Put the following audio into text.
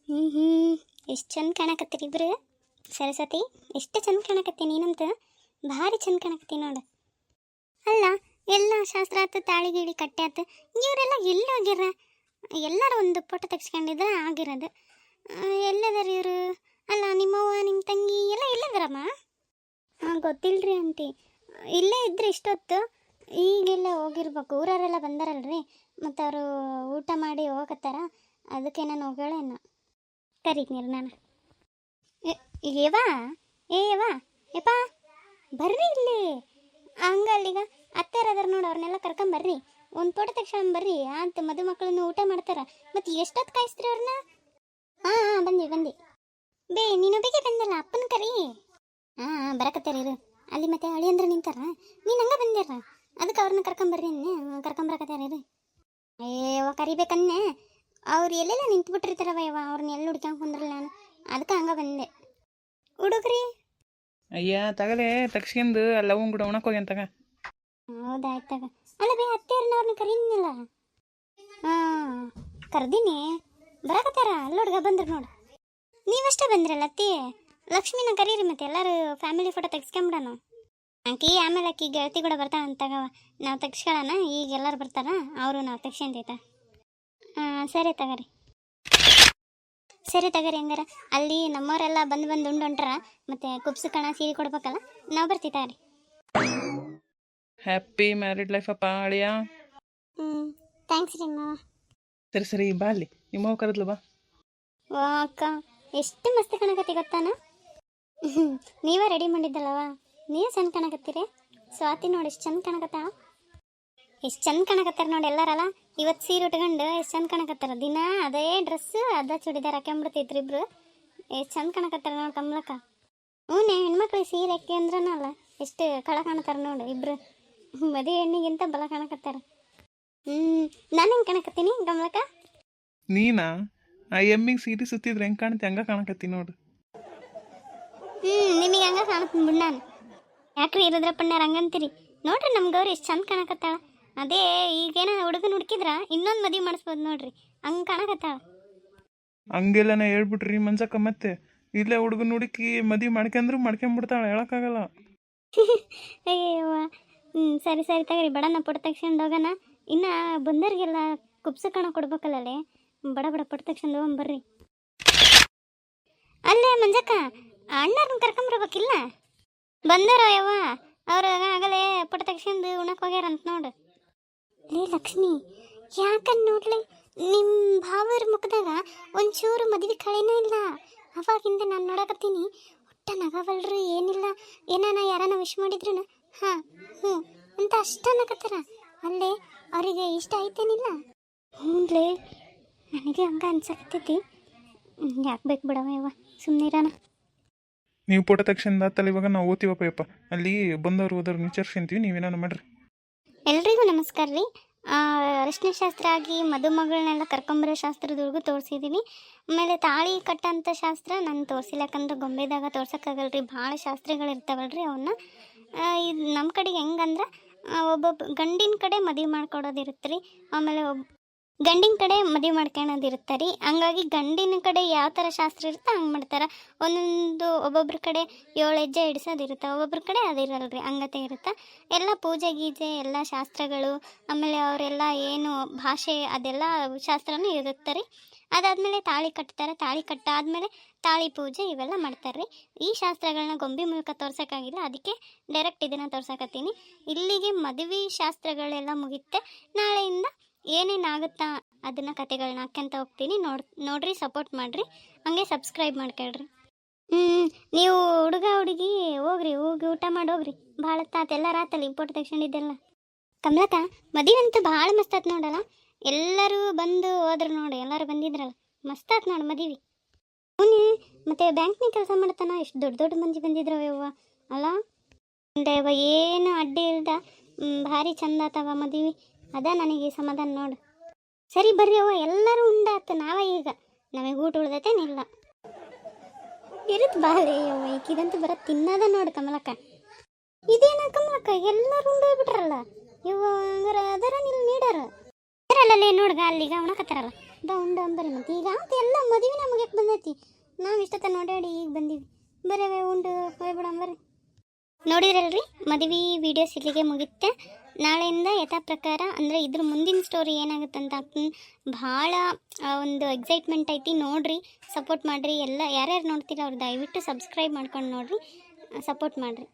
ಹ್ಞೂ ಎಷ್ಟು ಚಂದ ಕಾಣಕತ್ತೀರಿ ಇಬ್ರು. ಸರಸ್ವತಿ ಎಷ್ಟು ಚಂದ ಕಾಣಕತ್ತಿ ನೀನಂತ, ಭಾರಿ ಚಂದ ಕಾಣಕತ್ತಿ ನೋಡು. ಅಲ್ಲ, ಎಲ್ಲ ಶಾಸ್ತ್ರ ಆತು, ತಾಳಿ ಗೀಳಿ ಕಟ್ಟೆ ಆತು, ಇವರೆಲ್ಲ ಎಲ್ಲಿ ಹೋಗ್ಯಾರ? ಎಲ್ಲರೂ ಒಂದು ಫೋಟೋ ತೆಗ್ಸ್ಕೊಂಡಿದ್ರೆ ಆಗಿರೋದು. ಎಲ್ಲದಾರ ಇವರು? ಅಲ್ಲ, ನಿಮ್ಮವ್ವ ನಿಮ್ಮ ತಂಗಿ ಎಲ್ಲ ಎಲ್ಲದಾರಮ್ಮ? ಹಾಂ, ಗೊತ್ತಿಲ್ಲರಿ ಆಂಟಿ. ಇಲ್ಲೇ ಇದ್ರೆ ಇಷ್ಟೊತ್ತು, ಈಗೆಲ್ಲ ಹೋಗಿರ್ಬೇಕು. ಊರವರೆಲ್ಲ ಬಂದಾರಲ್ರಿ, ಮತ್ತು ಅವರು ಊಟ ಮಾಡಿ ಹೋಗತ್ತಾರ, ಅದಕ್ಕೆ ನಾನು ಹೋಗಳೇನ ಕರೀತೀನಿರಿ ನಾನು. ಏವಾ ಏವಾ ಯಪ್ಪ ಬರ್ರಿ ಇಲ್ಲಿ. ಹಂಗಲ್ಲೀಗ ಅತ್ತೆಯರದಾರ ನೋಡಿ, ಅವ್ರನ್ನೆಲ್ಲ ಕರ್ಕೊಂಬರ್ರಿ, ಒಂದು ಫೋಟೋ ತೆಗ್ಸ್ಕೊಂಬರ್ರಿ. ಅಂತ ಮದುಮಕ್ಕಳನ್ನು ಊಟ ಮಾಡ್ತಾರ, ಮತ್ತು ಎಷ್ಟೊತ್ತು ಕಾಯಿಸ್ತೀರಿ ಅವ್ರನ್ನ? ಹಾಂ ಬಂದಿ ಬೇ, ನೀನು ಬೇಗ ಬಂದಲ್ಲ, ಅಪ್ಪನ ಕರಿ. ಹಾಂ ಬರಕತ್ತಾರ ಇರು. ಅಲ್ಲಿ ಮತ್ತೆ ಅಳಿಯಂದ್ರೆ ನಿಂತಾರ, ನೀನು ಹಂಗೆ ಬಂದ್ಯಾರ, ಅದಕ್ಕೆ ಅವ್ರನ್ನ ಕರ್ಕೊಂಬರ್ರಿ. ಕರ್ಕೊಂಬರಕತ್ತಾರ ಇರು. ಏವ ಕರಿಬೇಕನ್ನೆ, ಅವ್ರು ಎಲ್ಲೆಲ್ಲ ನಿಂತು ಬಿಟ್ಟಿರ್ತಾರವ ಯವ, ಅವ್ರನ್ನ ಎಲ್ಲಿ ಹುಡ್ಕ್ಯಾಂಗ ಕುಂದ್ರಲ್ಲ ನಾನು, ಅದಕ್ಕೆ ಹಂಗೆ ಬಂದೆ. ಹುಡುಗ್ರಿ ಅಯ್ಯ ತಗಲೇ ತಗ್ಸ್ಕೊಂಡು ಲವಂಗ ಕೂಡ ಉಣಕ್ ಹೋಗ್ಯಾನ ತಗ. ಹೌದಾಯ್ತಾಗ. ಅಲ್ಲ ಬೇ, ಅತ್ತೆಯವ್ರನ್ನ ಅವ್ರನ್ನ ಕರೀನಿಲ್ಲ. ಹಾಂ ಕರ್ದೀನಿ, ಬರಕತ್ತಾರ. ಅಲ್ಲ ಹುಡ್ಗ ಬಂದ್ರು ನೋಡು. ನೀವಷ್ಟೇ ಬಂದ್ರಲ್ಲ ಅತ್ತಿ, ಲಕ್ಷ್ಮಿನ ಕರೀರಿ, ಮತ್ತೆ ಎಲ್ಲರೂ ಫ್ಯಾಮಿಲಿ ಫೋಟೋ ತೆಗ್ಸ್ಕೊಂಬಿಡೋಣ. ಆಕಿ ಆಮೇಲೆ ಆಕಿ ಗೆಳತಿ ಕೂಡ ಬರ್ತಾಳ ಅಂತಗವ, ನಾವು ತೆಗ್ಸ್ಕೊಳ್ಳೋಣ. ಈಗ ಎಲ್ಲರೂ ಬರ್ತಾರ, ಅವರು ನಾವು ತೆಗ್ಸ್ಕೊಂತೈತ. ಹಾಂ ಸರಿ ತಗರಿ ಹಂಗಾರ. ಅಲ್ಲಿ ನಮ್ಮವರೆಲ್ಲ ಬಂದು ಉಂಟರ, ಮತ್ತೆ ಕುಬ್ಸು ಕಣ ಸೀರೆ ಕೊಡ್ಬೇಕಲ್ಲ, ನಾವು ಬರ್ತಿದ್ದಾರಿ. ಹ್ಯಾಪಿ ಮ್ಯಾರಿಡ್ ಲೈಫ್ ಅಪ್ಪ ಅಳಿಯ. ಥ್ಯಾಂಕ್ಸ್ ರೀ ಅಮ್ಮ. ಸರಿ ಬಾ, ಅಲ್ಲಿ ನಿಮ್ಮವ್ ಕರೆದ್ಲು ಬಾ. ವಾ ಅಕ್ಕ, ಎಷ್ಟು ಮಸ್ತ್ ಕಾಣಕತ್ತಿ ಗೊತ್ತಾನ. ನೀವೇ ರೆಡಿ ಮಾಡಿದ್ದಲ್ಲವ, ನೀವು ಚಂದ ಕಾಣಕತ್ತೀರಿ. ಸ್ವಾತಿ ನೋಡಿ ಎಷ್ಟು ಚಂದ ಕಾಣಕತ್ತಾಳ, ಎಷ್ಟು ಚಂದ ಕಾಣಕತ್ತಾರ ನೋಡಿ ಎಲ್ಲರಲ್ಲ. ಇವತ್ತು ಸೀರೆ ಉಟ್ಕೊಂಡು ಎಷ್ಟು ಚಂದ ಕಾಣಕತ್ತಾರ. ದಿನ ಅದೇ ಡ್ರೆಸ್ ಅದ ಚೂಡಿದಾರ ಹಾಕ್ಕೊಂಬಿಡ್ತೈತ್ರಿ ಇಬ್ರು. ಎಷ್ಟು ಚಂದ ಕಾಣಕತ್ತಾರ ನೋಡಿ ಕಮಲಕ್ಕ. ಹ್ಞೂ, ಹೆಣ್ಮಕ್ಳಿಗೆ ಸೀರೆ ಹಾಕಿ ಅಂದ್ರನಲ್ಲ ಎಷ್ಟು ಕಳ ಕಾಣ್ತಾರ ನೋಡಿ ಇಬ್ರು. ಮದುವೆ ಹೆಣ್ಣಿಗಿಂತ ಬಲ ಕಾಣಕತ್ತಾರ. ನಾನು ಹೆಂಗೆ ಕಾಣಕತ್ತೀನಿ ಕಮಲಕ್ಕ? ನೀನಾ ಆ ಎಮ್ಮಿಗೆ ಸೀರೆ ಸುತ್ತಿದ್ರೆ ಹೆಂಗೆ ಕಾಣುತ್ತೆ ಹಂಗೆ ಕಾಣಕತ್ತಿ ನೋಡು. ನಿಮಗೆ ಹಂಗೆ ಕಾಣತ್ತೀನಿ ಬಿಡು ನಾನು. ಯಾಕ್ರಿ ಇರೋದ್ರಪ್ಪಣ್ಣ ಹಂಗಂತೀರಿ? ನೋಡ್ರಿ ನಮ್ಮ ಗೌರಿ ಎಷ್ಟು ಚಂದ ಕಾಣಕತ್ತಾಳ. ಅದೇ ಈಗೇನ ಹುಡುಗನ ಹುಡುಕಿದ್ರ ಇನ್ನೊಂದು ಮದುವೆ ಮಾಡಿಸ್ಬೋದು ನೋಡ್ರಿ, ಹಂಗೆ ಕಾಣಕತ್ತಾಳ. ಹಂಗೆಲ್ಲನ ಹೇಳ್ಬಿಟ್ರಿ ಮನ್ಸಕ್ಕ, ಮತ್ತೆ ಇಲ್ಲೇ ಹುಡುಗನ ಹುಡುಕಿ ಮದುವೆ ಮಾಡ್ಕೊಂಬಿಡ್ತಾಳೆ, ಹೇಳಕ್ಕಾಗಲ್ಲ. ಅಯ್ಯವ್ವ, ಸರಿ ತಗರಿ, ಬಡನ ಪುಟ್ಟ ತಕ್ಷಣ ಹೋಗೋಣ. ಇನ್ನು ಬಂದವ್ರಿಗೆಲ್ಲ ಕುಬ್ಸ ಕಣ ಕೊಡ್ಬೇಕಲ್ಲೇ, ಬಡ ಪುಟ್ಟ ತಕ್ಷಣ ಹೋಗ್ಬರ್ರಿ. ಅಲ್ಲೇ ಮಂಜಕ್ಕ, ಅಣ್ಣವ್ರನ್ನ ಕರ್ಕೊಂಬರ್ಬೇಕಿಲ್ಲ? ಬಂದಾರ ಯವ್ವ, ಅವ್ರು ಆಗಲೇ ಪುಟ್ಟ ತಕ್ಷಣ ಉಣಕ್ಕೆ ಹೋಗ್ಯಾರಂತ ನೋಡು. ಲೇ ಲಕ್ಷ್ಮಿ, ಯಾಕಂದ್ ನೋಡ್ಲಿ ನಿಮ್ಮ ಭಾವರ ಮುಖದಾಗ ಒಂಚೂರು ಮದುವೆ ಕಳೆನೇ ಇಲ್ಲ. ಅವಾಗಿಂದ ನಾನು ನೋಡಕತ್ತೀನಿ, ಒಟ್ಟ ನಗವಲ್ರಿ, ಏನಿಲ್ಲ. ಏನಾನ ಯಾರನ್ನ ವಿಶ್ ಮಾಡಿದ್ರು ಹಾಂ ಹ್ಞೂ ಅಂತ ಅಷ್ಟ ಅನ್ನಕತ್ತಾರ. ಅಲ್ಲೇ ಅವರಿಗೆ ಇಷ್ಟ ಐತೇನಿಲ್ಲ? ಹ್ಞೂಲೇ, ನನಗೆ ಹಂಗೆ ಅನ್ಸಕತ್ತೈತಿ. ಯಾಕೆ ಬೇಕು ಬಿಡವ ಯವ್ವ, ಸುಮ್ಮನೆ ಇರೋಣ. ನೀವು ಫೋಟೋ ತಕ್ಷಣ ಆತಲ್ಲ, ಇವಾಗ ನಾವು ಓದ್ತೀವಪ್ಪ ಯಪ್ಪ, ಅಲ್ಲಿ ಬಂದವರು ಹೋದವ್ರು ವಿಚಾರಿಸ್ಕೊಂತೀವಿ, ನೀವೇನಾನು ಮಾಡ್ರಿ. ಎಲ್ರಿಗೂ ನಮಸ್ಕಾರ ರೀ. ಅರಿಶಿನ ಶಾಸ್ತ್ರ ಆಗಿ ಮದುಮಗಳನ್ನೆಲ್ಲ ಕರ್ಕೊಂಬರೋ ಶಾಸ್ತ್ರದವರೆಗೂ ತೋರಿಸಿದ್ದೀನಿ. ಆಮೇಲೆ ತಾಳಿ ಕಟ್ಟಂಥ ಶಾಸ್ತ್ರ ನಾನು ತೋರಿಸಿಲ್ಲ, ಯಾಕಂದ್ರೆ ಗೊಂಬೆದಾಗ ತೋರ್ಸೋಕ್ಕಾಗಲ್ರಿ, ಭಾಳ ಶಾಸ್ತ್ರಗಳು ಇರ್ತಾವಲ್ರಿ. ಅವನ್ನ ಇದು ನಮ್ಮ ಕಡೆಗೆ ಹೆಂಗಂದ್ರೆ ಒಬ್ಬೊಬ್ಬ ಗಂಡಿನ ಕಡೆ ಮದುವೆ ಮಾಡ್ಕೊಡೋದಿರುತ್ತೆ ರೀ, ಆಮೇಲೆ ಗಂಡಿನ ಕಡೆ ಮದುವೆ ಮಾಡ್ಕೊಳೋದಿರುತ್ತೆ ರೀ. ಹಂಗಾಗಿ ಗಂಡಿನ ಕಡೆ ಯಾವ ಥರ ಶಾಸ್ತ್ರ ಇರುತ್ತೆ ಹಂಗೆ ಮಾಡ್ತಾರೆ. ಒಬ್ಬೊಬ್ರ ಕಡೆ 7 ಹೆಜ್ಜೆ ಇಡಿಸೋದಿರುತ್ತೆ, ಒಬ್ಬೊಬ್ರ ಕಡೆ ಅದಿರಲ್ಲ ರೀ, ಹಂಗತೆ ಇರುತ್ತೆ. ಎಲ್ಲ ಪೂಜೆ ಗೀಜೆ ಎಲ್ಲ ಶಾಸ್ತ್ರಗಳು, ಆಮೇಲೆ ಅವರೆಲ್ಲ ಏನು ಭಾಷೆ ಅದೆಲ್ಲ ಶಾಸ್ತ್ರನೂ ಇರುತ್ತೆ ರೀ. ಅದಾದಮೇಲೆ ತಾಳಿ ಕಟ್ತಾರೆ, ತಾಳಿ ಕಟ್ಟಾದಮೇಲೆ ತಾಳಿ ಪೂಜೆ ಇವೆಲ್ಲ ಮಾಡ್ತಾರೆ ರೀ. ಈ ಶಾಸ್ತ್ರಗಳನ್ನ ಗೊಂಬೆ ಮೂಲಕ ತೋರ್ಸೋಕ್ಕಾಗಿಲ್ಲ, ಅದಕ್ಕೆ ಡೈರೆಕ್ಟ್ ಇದನ್ನು ತೋರ್ಸಕತ್ತೀನಿ. ಇಲ್ಲಿಗೆ ಮದುವೆ ಶಾಸ್ತ್ರಗಳೆಲ್ಲ ಮುಗಿಯುತ್ತೆ. ನಾಳೆಯಿಂದ ಏನೇನಾಗುತ್ತಾ ಅದನ್ನು ಕತೆಗಳನ್ನ ಹಾಕ್ಯಂತ ಹೋಗ್ತೀನಿ. ನೋಡ್ರಿ, ಸಪೋರ್ಟ್ ಮಾಡಿರಿ, ಹಂಗೆ ಸಬ್ಸ್ಕ್ರೈಬ್ ಮಾಡ್ಕೊಳ್ರಿ. ನೀವು ಹುಡುಗ ಹುಡುಗಿ ಹೋಗಿ ಊಟ ಮಾಡಿ ಹೋಗ್ರಿ. ಭಾಳ ಹೊತ್ತಾತ, ಎಲ್ಲ ರಾತಲ್ಲಿ ಫೋಟೋ ತೆಗ್ಸ್ಕೊಂಡಿದ್ದೆಲ್ಲ. ಕಮಲಕ್ಕ, ಮದುವೆ ಅಂತೂ ಭಾಳ ಮಸ್ತ್ ಆತ್ ನೋಡಲ್ಲ. ಎಲ್ಲರೂ ಬಂದು ಹೋದ್ರು ನೋಡಿ, ಎಲ್ಲರೂ ಬಂದಿದ್ರಲ್ಲ, ಮಸ್ತ್ ಆತ್ ನೋಡಿ ಮದುವೆ. ಅವನೇ ಮತ್ತೆ ಬ್ಯಾಂಕ್ನಾಗ ಕೆಲಸ ಮಾಡ್ತಾನ, ಎಷ್ಟು ದೊಡ್ಡ ಮಂದಿ ಬಂದಿದ್ರು ಯವ್ವ ಅಲ್ಲ. ಯವ್ವ ಏನು ಅಡ್ಡಿ ಇಲ್ದ ಭಾರಿ ಚಂದ ಆತವ ಮದುವೆ. ಅದ ನನಗೆ ಸಮಾಧಾನ ನೋಡು. ಸರಿ ಬರ್ರಿ ಅವ್ವ, ಎಲ್ಲರೂ ಉಂಡಾತು, ಈಗ ನಮಗೆ ಊಟ ಉಳ್ದೈತೇನಿಲ್ಲ. ಇರುತ್ತೆ ಬಾಳೆ ಯವ್ವ, ಈಕಿದಂತೂ ಬರೋ ತಿನ್ನೋದ ನೋಡು ಕಮಲಕ್ಕ. ಇದೇನ ಕಮಲಕ್ಕ, ಎಲ್ಲರೂ ಉಂಡೋಗ್ಬಿಟ್ರಲ್ಲ ಯವ್ವ, ಹಂಗಾರ ಅದರ ನೀಡಾರ ಅದರಲ್ಲೇ ನೋಡ್ಗ ಅಲ್ಲಿಗ ಉಣಕತ್ತಾರಲ್ಲ, ಉಂಡ ಅಂಬರಿ. ಮತ್ತೆ ಈಗ ಅಂತ ಎಲ್ಲ ಮದುವೆ ಮುಗಿಯಕ್ಕೆ ನಾವು ಇಷ್ಟೊತ್ತ ನೋಡಾಡಿ ಈಗ ಬಂದೀವಿ. ಬರವೆ ಉಂಡು ಹೋಗ್ಬಿಡೋಣ ಬರ್ರಿ. ನೋಡಿರಲ್ರಿ ಮದುವೆ ವೀಡಿಯೋಸ್ ಇಲ್ಲಿಗೆ ಮುಗಿತ್ತೆ. ನಾಳೆಯಿಂದ ಯಥಾ ಪ್ರಕಾರ ಅಂದರೆ ಇದ್ರ ಮುಂದಿನ ಸ್ಟೋರಿ ಏನಾಗುತ್ತಂತ ಭಾಳ ಒಂದು ಎಕ್ಸೈಟ್ಮೆಂಟ್ ಐತಿ. ನೋಡ್ರಿ, ಸಪೋರ್ಟ್ ಮಾಡಿರಿ. ಎಲ್ಲ ಯಾರ್ಯಾರು ನೋಡ್ತೀರ ಅವ್ರು ದಯವಿಟ್ಟು ಸಬ್ಸ್ಕ್ರೈಬ್ ಮಾಡ್ಕೊಂಡು ನೋಡ್ರಿ, ಸಪೋರ್ಟ್ ಮಾಡಿರಿ.